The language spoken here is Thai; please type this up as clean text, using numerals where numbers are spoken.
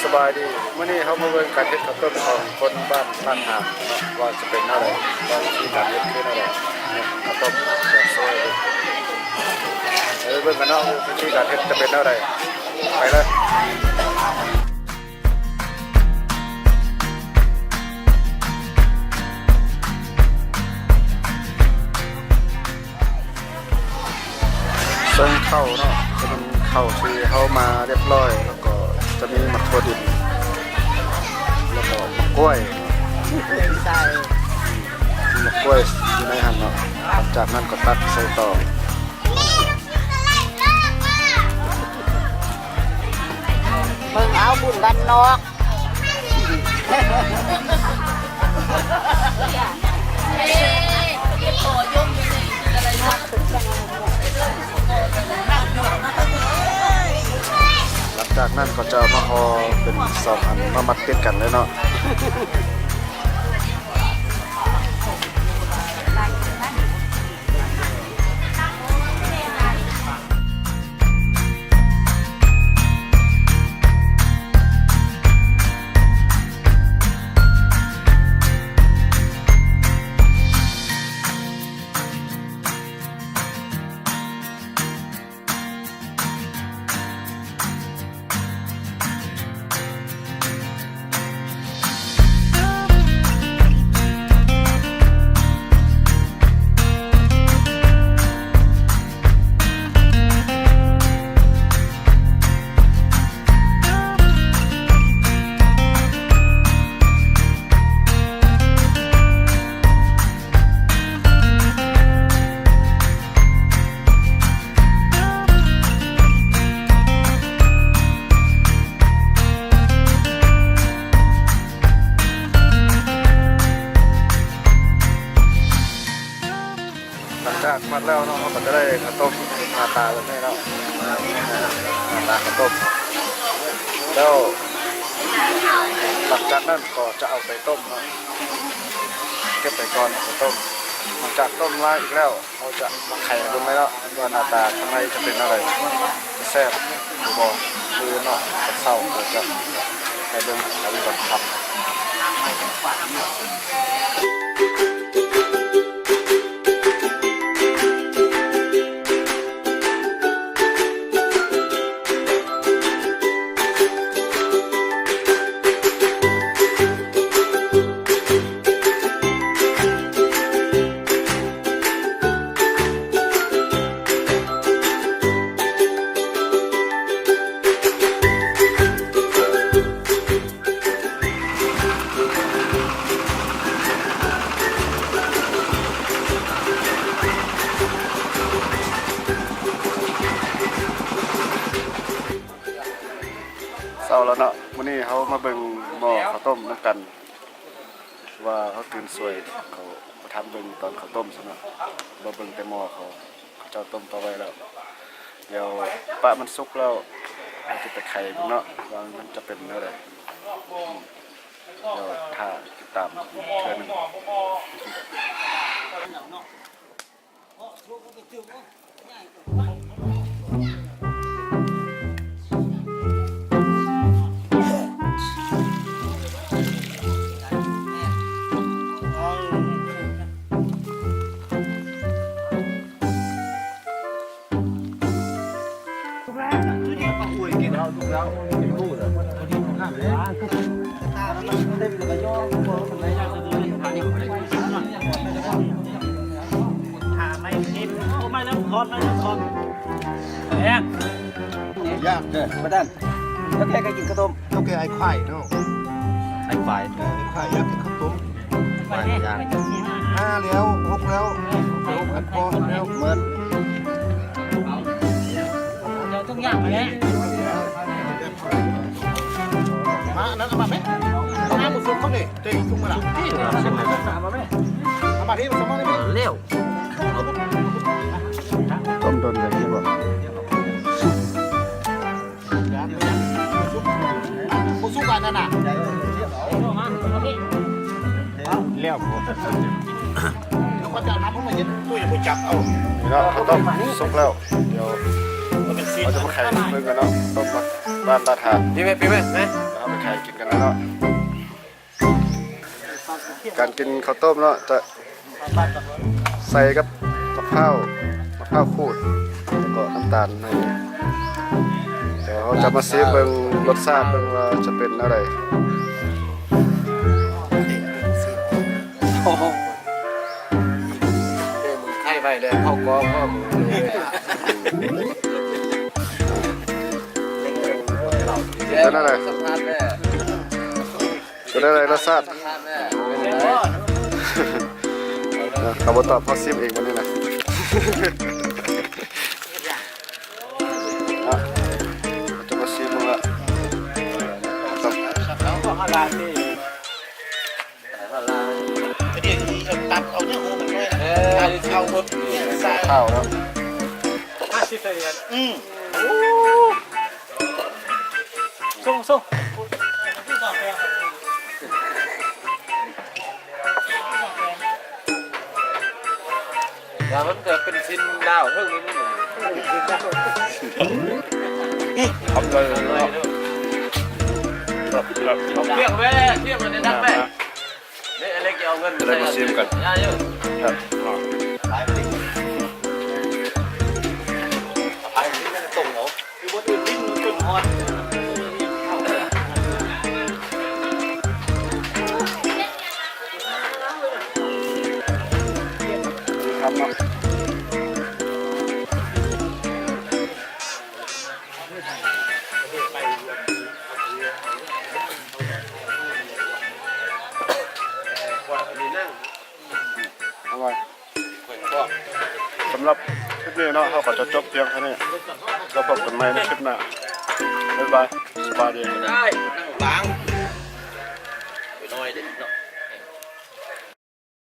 สบายดีวันนี้เขามาเบิ่งการเฮ็ดข้าวต้มของคนบ้านบ้านหาดว่าจะเป็นอะไรว่าวิธีการเฮ็ดคืออะไรข้าวต้มแบบซอยเบิ่งกันเนาะวิธีการเฮ็ดจะเป็นอะไรไปเลยส่งเข้าเนาะจะเป็นเข้าที่เข้ามาเรียบร้อยแล้วก็จะมีมะถั่วดิบแล้วก็มะกล้วยใส่มะกล้วยอยู่ในหั่นเนาะจากนั้นก็ตักใส่ต่อเพิ่งเอาบุญบ้านนอกหลังจากนั้นก็จะมาห่อเป็นสองอันมามัดติดกันเลยเนาะหลังจากมัดแล้วเนาะเราก็จะได้ข้าวต้มหน้าตาแบบนี้เนาะหน้าตาข้าวต้มแล้วหลังจากนั้นก็จะเอาไปต้มเนาะเก็บไปก่อนเอาไปต้มหลังจากต้มมาอีกแล้วเราจะมาไข่ลงไปแล้วว่าหน้าตาข้างในจะเป็นอะไรจะแซ่บหรือบ่หรือเนาะจะเศร้าหรือจะให้เบิ่งแล้วก็ทำเอาแล้วเนาะมื้อนี้เขามาเบิ่งหม้อข้าวต้มน้ำกันว่าเขาตื่นสวยเขาทำเบิ่งตอนข้าวต้มซะเนาะบ่เบิ่งแต่หม้อเขาเจ้าต้มต่อไว้แล้วเดี๋ยวปะมันสุกแล้วเราจะไปไข่เนาะว่ามันจะเป็นอะไรเดี๋ยวถ้าติดตามเทื่อนึงแล้วเป็นผู้เลยคนที่ข้ามเลยเต็มเลยย่อถามไม่กินไม่แล้วคอนไม่แล้วคอนแอ๊ยากเด้อมาด้านแล้วแกก็กินข้าวต้มแล้วแกไอ้ไข่เนาะไอ้ไข่อยากกินข้าวต้มไข่ยาก5แล้ว6แล้ว6อันพอแล้วเหมือนเราต้องย่างมาแล้วมานั่นเอามาไหมเอามาหมดซุปเขาเนี่ยเจ๊ซุปมาละที่เอามาที่มันสมองได้ไหมเร็วต้มโดนแบบนี้บ่ผู้สู้กันนั่นน่ะเลี้ยวบ่แล้วก็จะน้ำพวกมันจะตู้อย่าไปจับเอานี่เนาะข้าวต้มสุกแล้วเดี๋ยวเราจะมาไข่เพิ่มกันเนาะต้มมา บ้านลาดหาด พี่แม่ไหม เอาไปขายกินกันแล้วเนาะการกินข้าวต้มเนาะจะใส่กับมะพร้าวขูดแล้วก็น้ำตาลในเดี๋ยวเขาจะมาซีเบิ่งรสชาติเบิ่งว่าจะเป็นอะไร มึงไข่ไปเลยเข้ากองพ่อมึงเป็นอะไร สัมภาษณ์แม่ เป็นอะไรรสชาติ สัมภาษณ์แม่ เขาบอกตอบเขาซิมเองวันนี้นะจะมาซิมมึงละ แล้วก็ฮาลาที่ ก็เดี๋ยวตัดเอาเนื้อหูมันด้วยตัดเอาแบบใส่ ข้าวแล้ว 50เหรียญส่งแต่มันเกิดเป็นชิ้นดาวเท่านี้นี่ ทำเลยเนาะ เที่ยงแม่เที่ยงมันได้นักแม่นี่อะไรเกี่ยวเงินย่าเยอะ ครับ ขายไปดิขายที่นั่นส่งเหรอ อยู่บนอื่นวิ่งเป็นฮอด ทำเนาะเอาไว้สำหรับคลิปนี้เนาะเขาก็จะจบเพียงแค่นี้แล้วพบกันใหม่ในคลิปหน้าบ๊ายบายสบายดี ได้นั่งบาง